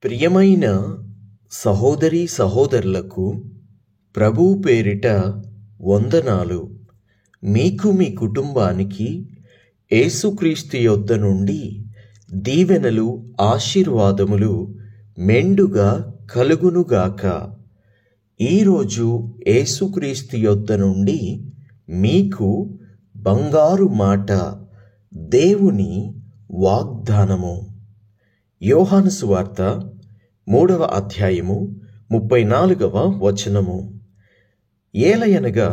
ప్రియమైన సహోదరీ సహోదరులకు ప్రభువు పేరిట వందనాలు. మీకు మీ కుటుంబానికి యేసుక్రీస్తు యొద్ద నుండి దీవెనలు ఆశీర్వాదములు మెండుగా కలుగునుగాక. ఈరోజు యేసుక్రీస్తు యొద్ద నుండి మీకు బంగారు మాట, దేవుని వాగ్దానము. యోహాను సువార్త 3వ అధ్యాయము 34వ వచనము. ఏలయనగా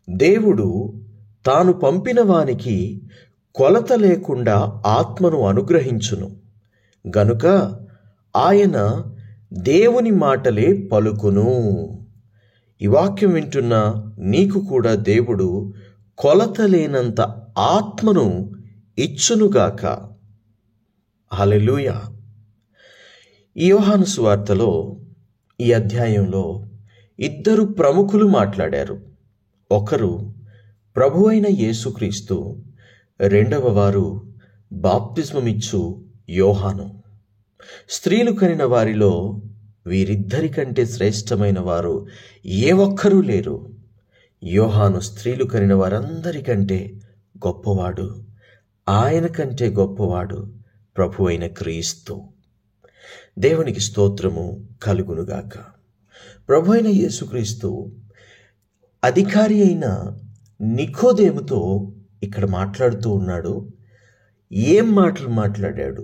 దేవుడు తాను పంపిన వానికి కొలత లేకుండా ఆత్మను అనుగ్రహించును గనుక ఆయన దేవుని మాటలే పలుకును. ఈ వాక్యం వింటున్న నీకు కూడా దేవుడు కొలత లేనంత ఆత్మను ఇచ్చునుగాక. హల్లెలూయా. ఈ యోహాను సువార్తలో ఈ అధ్యాయంలో ఇద్దరు ప్రముఖులు మాట్లాడారు. ఒకరు ప్రభువైన యేసుక్రీస్తు, రెండవ వారు బాప్తిస్మమిచ్చు యోహాను. స్త్రీలు కనిన వారిలో వీరిద్దరికంటే శ్రేష్టమైన వారు ఏ ఒక్కరూ లేరు. యోహాను స్త్రీలు కనిన వారందరికంటే గొప్పవాడు. ఆయన కంటే గొప్పవాడు ప్రభువైన క్రీస్తు. దేవునికి స్తోత్రము కలుగునుగాక. ప్రభువైన యేసుక్రీస్తు అధికారి అయిన నికోదేముతో ఇక్కడ మాట్లాడుతూ ఉన్నాడు. ఏం మాటలు మాట్లాడాడు?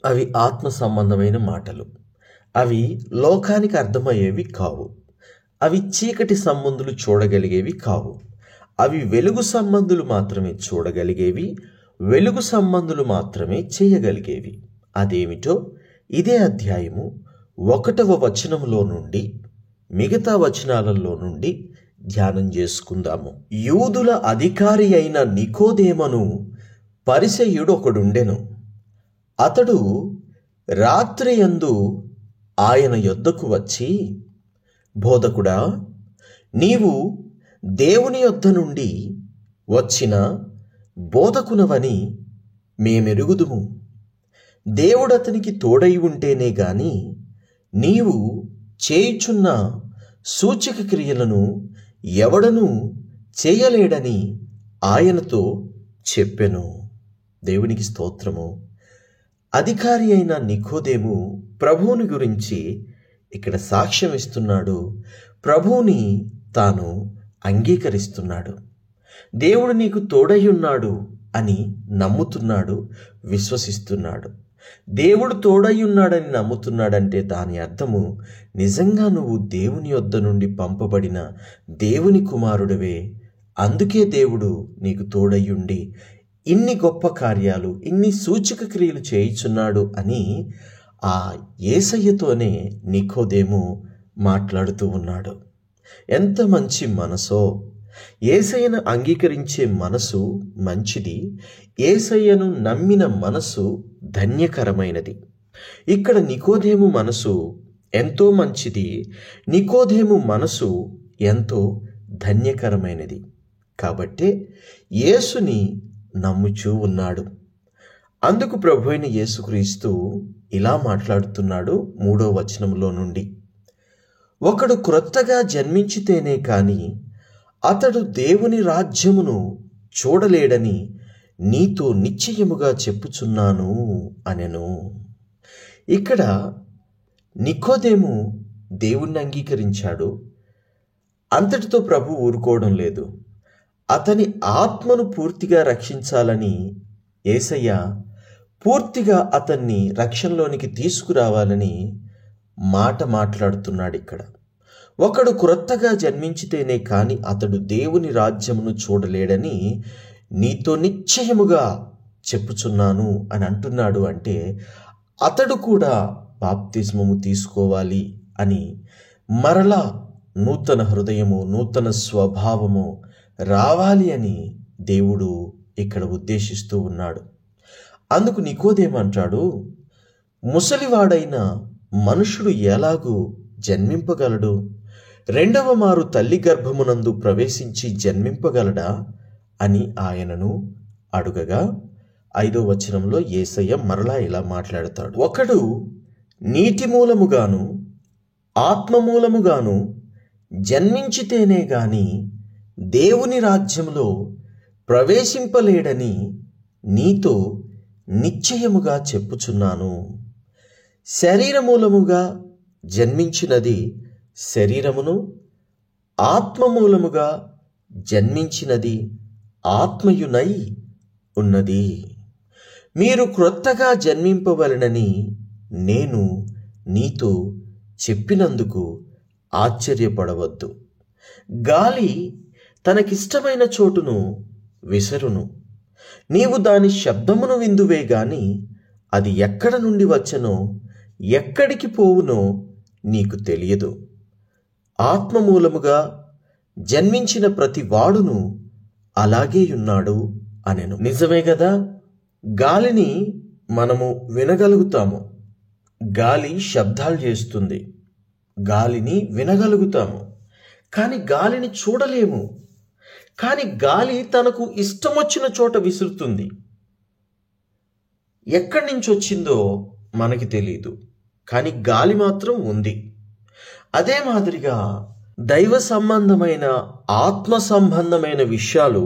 అవి ఆత్మ సంబంధమైన మాటలు. అవి లోకానికి అర్థమయ్యేవి కావు. అవి చీకటి సంబంధులు చూడగలిగేవి కావు. అవి వెలుగు సంబంధులు మాత్రమే చూడగలిగేవి, వెలుగు సంబంధులు మాత్రమే చేయగలిగేవి. అదేమిటో ఇదే అధ్యాయము 1వ వచనములో నుండి మిగతా వచనాలలో నుండి ధ్యానం చేసుకుందాము. యూదుల అధికారి అయిన నికోదేమను పరిసయ్యుడు ఒకడుండెను. అతడు రాత్రియందు ఆయన యొద్దకు వచ్చి, బోధకుడా, నీవు దేవుని యొద్ద నుండి వచ్చిన బోధకునవని మేమెరుగుదుము. దేవుడు అతనికి తోడై ఉంటేనే గాని నీవు చేయుచున్న సూచక క్రియలను ఎవడనూ చేయలేడని ఆయనతో చెప్పెను. దేవునికి స్తోత్రము. అధికారి అయిన నికోదేము ప్రభువుని గురించి ఇక్కడ సాక్ష్యం ఇస్తున్నాడు. ప్రభువుని తాను అంగీకరిస్తున్నాడు. దేవుడు నీకు తోడై ఉన్నాడు అని నమ్ముతున్నాడు, విశ్వసిస్తున్నాడు. దేవుడు తోడై ఉన్నాడని నమ్ముతున్నాడంటే దాని అర్థము నిజంగా నువ్వు దేవుని యొద్ద నుండి పంపబడిన దేవుని కుమారుడివే. అందుకే దేవుడు నీకు తోడయ్యుండి ఇన్ని గొప్ప కార్యాలు, ఇన్ని సూచక క్రియలు చేయుచున్నాడు అని ఆ యేసయ్యతోనే నికోదేము మాట్లాడుతూ ఉన్నాడు. ఎంత మంచి మనసో! యేసయ్యను అంగీకరించే మనసు మంచిది. యేసయ్యను నమ్మిన మనసు ధన్యకరమైనది. ఇక్కడ నికోదేము మనసు ఎంతో మంచిది. నికోదేము మనసు ఎంతో ధన్యకరమైనది. కాబట్టే యేసుని నమ్ముచూ ఉన్నాడు. అందుకు ప్రభువైన యేసుక్రీస్తు ఇలా మాట్లాడుతున్నాడు 3వ వచనంలో నుండి. ఒకడు క్రొత్తగా జన్మించితేనే కాని అతడు దేవుని రాజ్యమును చూడలేడని నీతో నిశ్చయముగా చెప్పుచున్నాను అనెను. ఇక్కడ నికోదేము దేవుణ్ణి అంగీకరించాడు. అంతటితో ప్రభు ఊరుకోవడం లేదు. అతని ఆత్మను పూర్తిగా రక్షించాలని యేసయ్య పూర్తిగా అతన్ని రక్షణలోనికి తీసుకురావాలని మాట్లాడుతున్నాడు ఇక్కడ. ఒకడు క్రొత్తగా జన్మించితేనే కాని అతడు దేవుని రాజ్యమును చూడలేడని నీతో నిశ్చయముగా చెప్పుచున్నాను అని అంటున్నాడు. అంటే అతడు కూడా బాప్తిస్మము తీసుకోవాలి అని, మరలా నూతన హృదయము, నూతన స్వభావము రావాలి అని దేవుడు ఇక్కడ ఉద్దేశిస్తూ ఉన్నాడు. అందుకు నికోదేమంటాడు, ముసలివాడైన మనుషుడు ఎలాగూ జన్మింపగలడు? రెండవ మారు తల్లి గర్భమునందు ప్రవేశించి జన్మింపగలడా అని ఆయనను అడుగగా 5వ వచనంలో యేసయ్య మరలా ఇలా మాట్లాడతాడు. ఒకడు నీటి మూలముగాను ఆత్మ మూలముగాను జన్మించితేనే గాని దేవుని రాజ్యంలో ప్రవేశింపలేడని నీతో నిశ్చయముగా చెప్పుచున్నాను. శరీరమూలముగా జన్మించినది శరీరమును, ఆత్మ మూలముగా జన్మించినది ఆత్మయునై ఉన్నది. మీరు క్రొత్తగా జన్మింపవలెనని నేను నీతో చెప్పినందుకు ఆశ్చర్యపడవద్దు. గాలి తనకిష్టమైన చోటును విసరును, నీవు దాని శబ్దమును విందువే గాని అది ఎక్కడ నుండి వచ్చనో ఎక్కడికి పోవునో నీకు తెలియదు. ఆత్మ మూలముగా జన్మించిన ప్రతి వాడును అలాగే ఉన్నాడు అనెను. నిజమే కదా, గాలిని మనము వినగలుగుతాము. గాలి శబ్దాలు చేస్తుంది, గాలిని వినగలుగుతాము, కానీ గాలిని చూడలేము. కానీ గాలి తనకు ఇష్టం వచ్చిన చోట విసురుతుంది. ఎక్కడి నుంచి వచ్చిందో మనకి తెలియదు, కానీ గాలి మాత్రం ఉంది. అదే మాదిరిగా దైవ సంబంధమైన ఆత్మ సంబంధమైన విషయాలు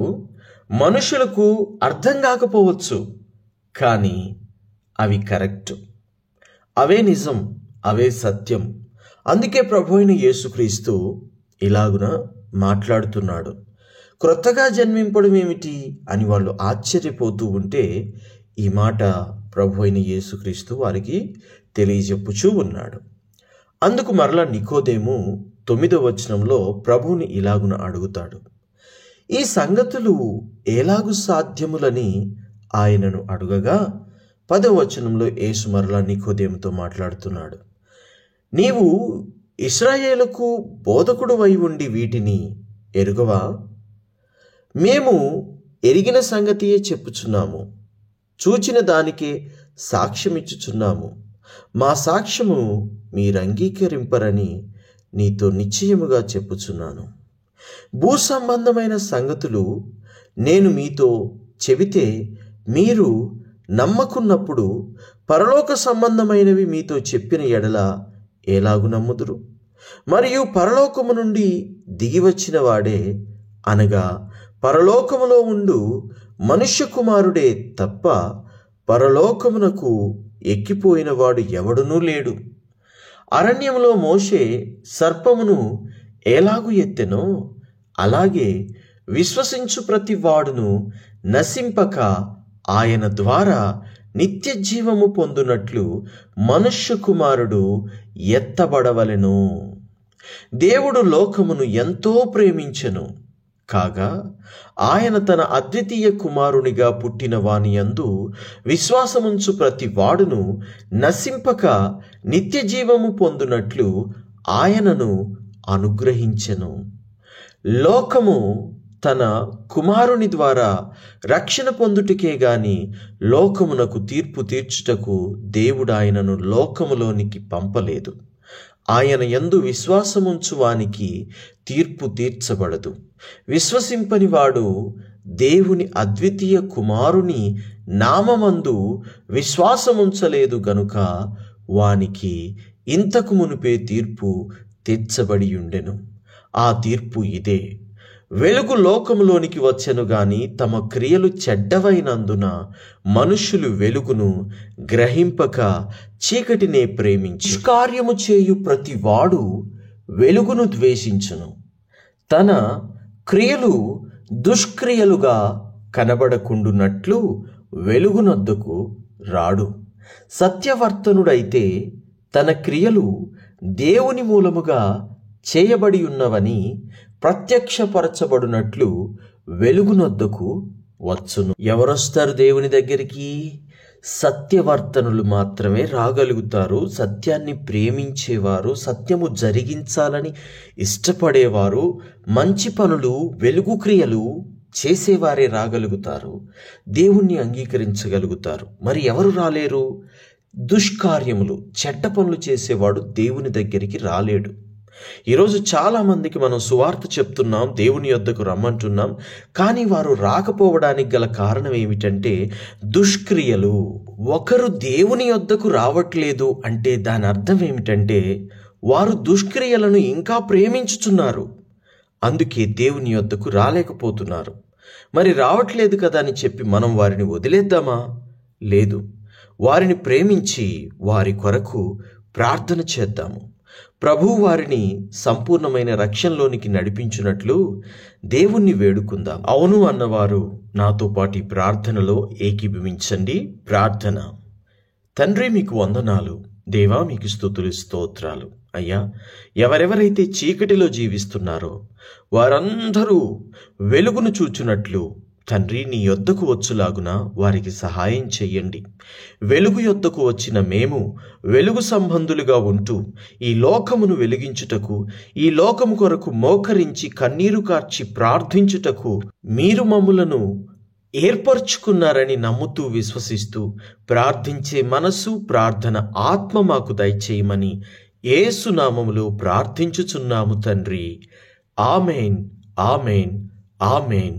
మనుషులకు అర్థం కాకపోవచ్చు, కానీ అవి కరెక్ట్, అవే నిజం, అవే సత్యం. అందుకే ప్రభువైన యేసుక్రీస్తు ఇలాగున మాట్లాడుతున్నాడు. క్రొత్తగా జన్మింపడం ఏమిటి అని వాళ్ళు ఆశ్చర్యపోతూ ఉంటే ఈ మాట ప్రభువైన యేసుక్రీస్తు వారికి తెలియజెప్పుచూ ఉన్నాడు. అందుకు మరలా నికోదేము 9వ వచనంలో ప్రభువుని ఇలాగున అడుగుతాడు. ఈ సంగతులు ఎలాగు సాధ్యములని ఆయనను అడుగగా 10వ వచనంలో యేసు మరలా నికోదేముతో మాట్లాడుతున్నాడు. నీవు ఇశ్రాయేలుకు బోధకుడు అయి ఉండి వీటిని ఎరుగవా? మేము ఎరిగిన సంగతియే చెప్పుచున్నాము, చూచిన దానికే సాక్ష్యమిచ్చుచున్నాము. మా సాక్ష్యము మీరు అంగీకరింపరని నీతో నిశ్చయముగా చెప్పుచున్నాను. భూ సంబంధమైన సంగతులు నేను మీతో చెబితే మీరు నమ్మకున్నప్పుడు పరలోక సంబంధమైనవి మీతో చెప్పిన ఎడల ఎలాగు నమ్ముదురు? మరియు పరలోకము నుండి దిగివచ్చిన వాడే, అనగా పరలోకములో ఉండు మనుష్య కుమారుడే తప్ప పరలోకమునకు ఎక్కిపోయిన వాడు ఎవడునూ లేడు. అరణ్యములో మోషే సర్పమును ఎలాగు ఎత్తెనో అలాగే విశ్వసించు ప్రతి వాడును నశింపక ఆయన ద్వారా నిత్య జీవము పొందునట్లు మనుష్య కుమారుడు ఎత్తబడవలెను. దేవుడు లోకమును ఎంతో ప్రేమించెను, కాగా ఆయన తన అద్వితీయ కుమారునిగా పుట్టిన వాని యందు విశ్వాసముంచు ప్రతి వాడును నశింపక నిత్య జీవము పొందునట్లు ఆయనను అనుగ్రహించెను. లోకము తన కుమారుని ద్వారా రక్షణ పొందుటకే గాని లోకమునకు తీర్పు తీర్చుటకు దేవుడు ఆయనను లోకములోనికి పంపలేదు. ఆయన యందు విశ్వాసముంచు వానికి తీర్పు తీర్చబడదు. విశ్వసింపని వాడు దేవుని అద్వితీయ కుమారుని నామమందు విశ్వాసముంచలేదు గనుక వానికి ఇంతకు మునుపే తీర్పు తీర్చబడి ఉండెను. ఆ తీర్పు ఇదే: వెలుగు లోకములోనికి వచ్చెను గాని తమ క్రియలు చెడ్డవైనందున మనుష్యులు వెలుగును గ్రహింపక చీకటినే ప్రేమించి కార్యము చేయు ప్రతి వాడు వెలుగును ద్వేషించును, తన క్రియలు దుష్క్రియలుగా కనబడకుండునట్లు వెలుగునొద్దకు రాడు. సత్యవర్తనుడైతే తన క్రియలు దేవుని మూలముగా చేయబడి ఉన్నవని ప్రత్యక్షపరచబడినట్లు వెలుగునొద్దకు వచ్చును. ఎవరొస్తారు దేవుని దగ్గరికి? సత్యవర్తనులు మాత్రమే రాగలుగుతారు. సత్యాన్ని ప్రేమించేవారు, సత్యము జరిగించాలని ఇష్టపడేవారు, మంచి పనులు, వెలుగు క్రియలు చేసేవారే రాగలుగుతారు, దేవుణ్ణి అంగీకరించగలుగుతారు. మరి ఎవరు రాలేరు? దుష్కార్యములు, చెడ్డ పనులు చేసేవాడు దేవుని దగ్గరికి రాలేడు. ఈరోజు చాలామందికి మనం సువార్త చెప్తున్నాం, దేవుని యొద్దకు రమ్మంటున్నాం, కానీ వారు రాకపోవడానికి గల కారణం ఏమిటంటే దుష్క్రియలు. ఒకరు దేవుని యొద్దకు రావట్లేదు అంటే దాని అర్థం ఏమిటంటే వారు దుష్క్రియలను ఇంకా ప్రేమించుచున్నారు. అందుకే దేవుని యొద్దకు రాలేకపోతున్నారు. మరి రావట్లేదు కదా అని చెప్పి మనం వారిని వదిలేద్దామా? లేదు, వారిని ప్రేమించి వారి కొరకు ప్రార్థన చేద్దాము. ప్రభువు వారిని సంపూర్ణమైన రక్షణలోనికి నడిపించున్నట్లు దేవుణ్ణి వేడుకుందాం. అవును అన్నవారు నాతో పాటు ఈ ప్రార్థనలో ఏకీభవించండి. ప్రార్థన. తండ్రి, మీకు వందనాలు. దేవా, మీకు స్తుతులు, స్తోత్రాలు. అయ్యా, ఎవరెవరైతే చీకటిలో జీవిస్తున్నారో వారందరూ వెలుగును చూచున్నట్లు తండ్రి నీ యొద్దకు వచ్చులాగున వారికి సహాయం చెయ్యండి. వెలుగు యొద్దకు వచ్చిన మేము వెలుగు సంబంధులుగా ఉంటూ ఈ లోకమును వెలిగించుటకు, ఈ లోకము కొరకు మోకరించి కన్నీరు కార్చి ప్రార్థించుటకు మీరు మమ్ములను ఏర్పరచుకున్నారని నమ్ముతూ విశ్వసిస్తూ ప్రార్థించే మనసు, ప్రార్థన ఆత్మ మాకు దయచేయమని యేసు నామములో ప్రార్థించుచున్నాము తండ్రి. ఆమేన్, ఆమేన్, ఆమేన్.